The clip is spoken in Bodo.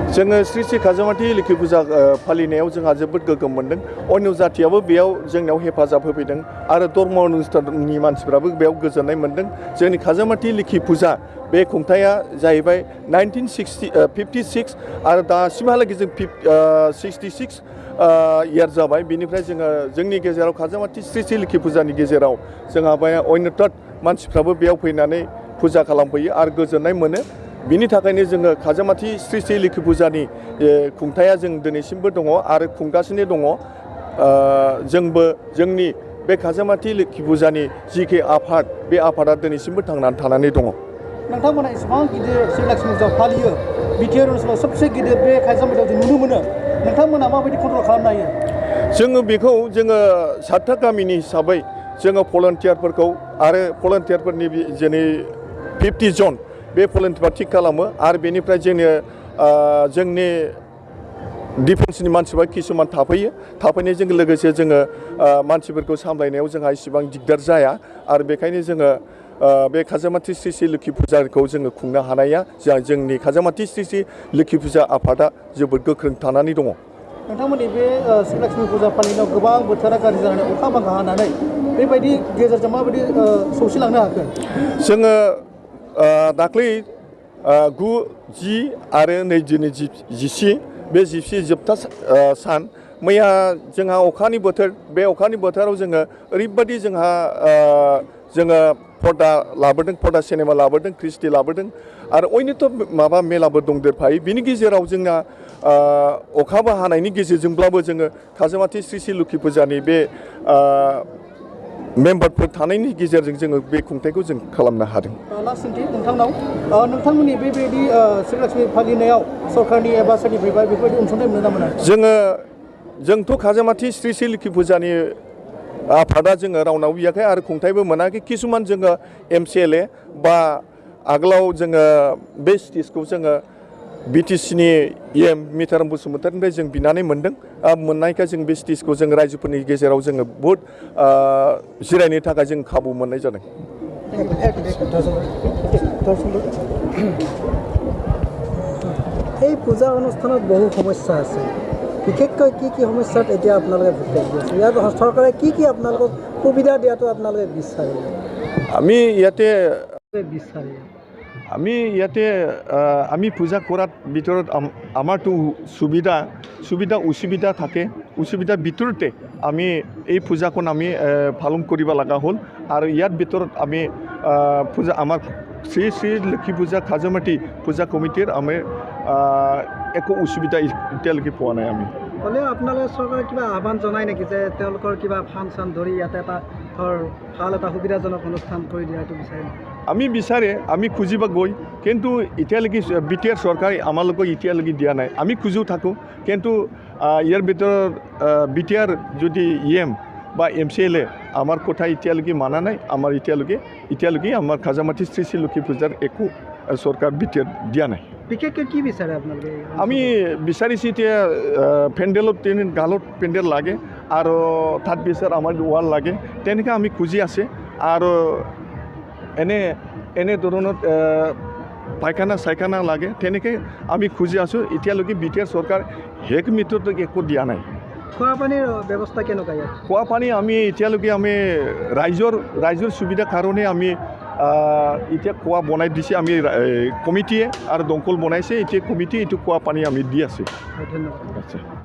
जोङो श्री श्री खाजामाथि लोखि फुजा फालिनायाव जोंहा जोबोद गोग्गोम मोनदों। अन्य जाथियाबो बेयाव जोंनाव हेफाजाब होफैदों आरो धर्म अनुष्ठाननि मानसिफ्राबो बेयाव गोजोननाय मोनदों। जोंनि खाजामाथि लोखि फुजा बे खुंथाया जाहैबाय 1956 आरो दासिमहालागै जों 66 इयार जाबाय। बेनिफ्राय जोङो जोंनि गेजेराव खाजामाथि श्री श्री लोखि फुजानि गेजेराव जोंहा अन्यथात मानसिफ्राबो बेयाव फैनानै फुजा खालामफैयो आरो गोजोननाय मोनो। बिनि थाखायनो जोङो खाजामाथि श्री श्री लोखि फुजानि खुंथाया जों दिनैसिमबो दङ आरो खुंगासिनो दङ। जोंबो जोंनि बे खाजामाथि लोखि फुजानि जिखि आफाद बे आफादा दिनैसिमबो थांनानै दङ। नोंथांमोना एसेबां गिदिर श्री लक्ष्मी फुजा फालियो, बिटिआर ओनसोलाव सबसे गिदिर बे खाजामाथियाव जों नुनो मोनो। नोंथांमोना माबायदि कन्ट्रल खालामनो हायो? जोङो बेखौ जोङो 7था गामिनि हिसाबै जोङो भलन्टियारफोरखौ आरो भलन्टियारफोरनि जेनै 50 जन बे भलन्टियार थिग खालामो आरो बेनिफ्राय जोंनि डिफेन्सनि मानसिफ्रा किसुमान थाफैनायजों लोगोसे जोङो मानसिफोरखौ सामलायनायाव जोंहा इसेबां दिगदार जाया आरो बेखायनो जोङो बे खाजामाथि श्री श्री लोखि फुजाखौ जोङो खुंनो हानाया जोंनि खाजामाथि श्री श्री लोखि फुजा आफादा जोबोद गोख्रों थानानै दङ। नोंथांमोननि बे श्री लक्ष्मी फुजा फालिनायाव गोबां बोथोरा गाज्रि जानानै अखा बांखा हानानै बेबायदि गेजेरजों माबायदि सौसिलांनो हाखो? जोङो दाख्लै 9, 10 आरो नै दिनै 10 बे 10 जोबथा सान मैया जोंहा अखानि बोथोर। बे अखानि बोथोराव जोङो ओरैबायदि जोङो पर्दा लाबोदों, पर्दा सिनेमा लाबोदों, क्रिस्टि लाबोदों आरो अन्यथ' माबा मेलाबो दंदेरफायो। बिनि गेजेराव जोंना अखाबो हानायनि गेजेरजोंब्लाबो जोङो खाजामाथि श्री श्री लोखि फुजानि बे मेम्बारफोर थानायनि गेजेरजों जोङो बे खुंथायखौ जों खालामनो हादों। लास्ट सोंथि नोंथांनाव, नोंथांमोननि बेबायदि श्री लक्ष्मी फालिनायाव सरकारनि एबा सोरनिफ्रायबा बेफोरबायदि अनसुंथाइ मोनो ना मोना? जोंथ' खाजामाथि श्री श्री लोखि फुजानि आफादा जोङो रावनाव बियाखै आरो खुंथायबो मोनाखै। किसुमान जोङो MCLA बा आगोलाव जोङो बे स्टेजखौ जोङो BTCनि EM मिताराम बसुमतारिनिफ्राय जों बिनानै मोनदों। मोननायखाय जों बे स्टेजखौ जों रायजोफोरनि गेजेराव जोङो बहुद जिरायनो थाखाय जों खाबु मोननाय जादों। এই পূজা অনুষ্ঠানত বহু সমস্যা আছে, বিশেষকৈ কি সমস্যাত এতিয়া আপোনালোকে ভুক্তভোগী আছে? ইয়াত চৰকাৰে কি আপোনালোকক সুবিধা দিয়াটো আপোনালোকে বিচাৰে? আমি পূজা কৰাৰ ভিতৰত আমাৰতো সুবিধা অসুবিধা থাকে। অসুবিধাৰ ভিতৰতে আমি এই পূজাখন আমি পালন কৰিব লগা হ'ল আৰু ইয়াৰ ভিতৰত আমি আমাৰ শ্ৰী শ্ৰী লক্ষ্মী পূজা খাজামাটি পূজা কমিটিৰ আমি একো অসুবিধা এতিয়ালৈকে পোৱা নাই। আমি হ'লেও আপোনালোকে চৰকাৰে কিবা আহ্বান জনায় নেকি যে তেওঁলোকৰ কিবা ফান ধৰি ইয়াতে এটা ভাল এটা সুবিধাজনক অনুষ্ঠান কৰি দিয়াটো বিচাৰে? আমি বিচাৰে, আমি খুজিব গৈ, কিন্তু এতিয়ালৈকে BTR চৰকাৰে আমালোকক এতিয়ালৈকে দিয়া নাই। আমি খুজিও থাকোঁ, কিন্তু ইয়াৰ ভিতৰত BTR যদি EM বা MCLA আমাৰ কথা এতিয়ালৈকে মানা নাই। আমাৰ এতিয়ালৈকে আমাৰ খাজামাটি শ্ৰী শ্ৰী লক্ষ্মী পূজাৰ একো চৰকাৰ BTR দিয়া নাই। বিশেষকৈ কি বিচাৰে আপোনালোকে? আমি বিচাৰিছোঁ এতিয়া পেণ্ডেলত গালত পেণ্ডেল লাগে আৰু তাত বিচাৰ আমাৰ ৱাল লাগে, তেনেকৈ আমি খুজি আছে। আৰু এনে ধৰণৰ পায়খানা লাগে, তেনেকৈ আমি খুজি আছোঁ। এতিয়ালৈকে BTR চৰকাৰ শেষ মিত্ৰটো একো দিয়া নাই। খোৱা পানীৰ ব্যৱস্থা কেনেকুৱা ইয়াত? খোৱা পানী আমি এতিয়ালৈকে ৰাইজৰ সুবিধাৰ কাৰণে আমি এতিয়া খোৱা বনাই দিছে। আমি কমিটিয়ে আৰু দমকল বনাইছে, এতিয়া কমিটি এইটো খোৱা পানী আমি দি আছে। ধন্যবাদ।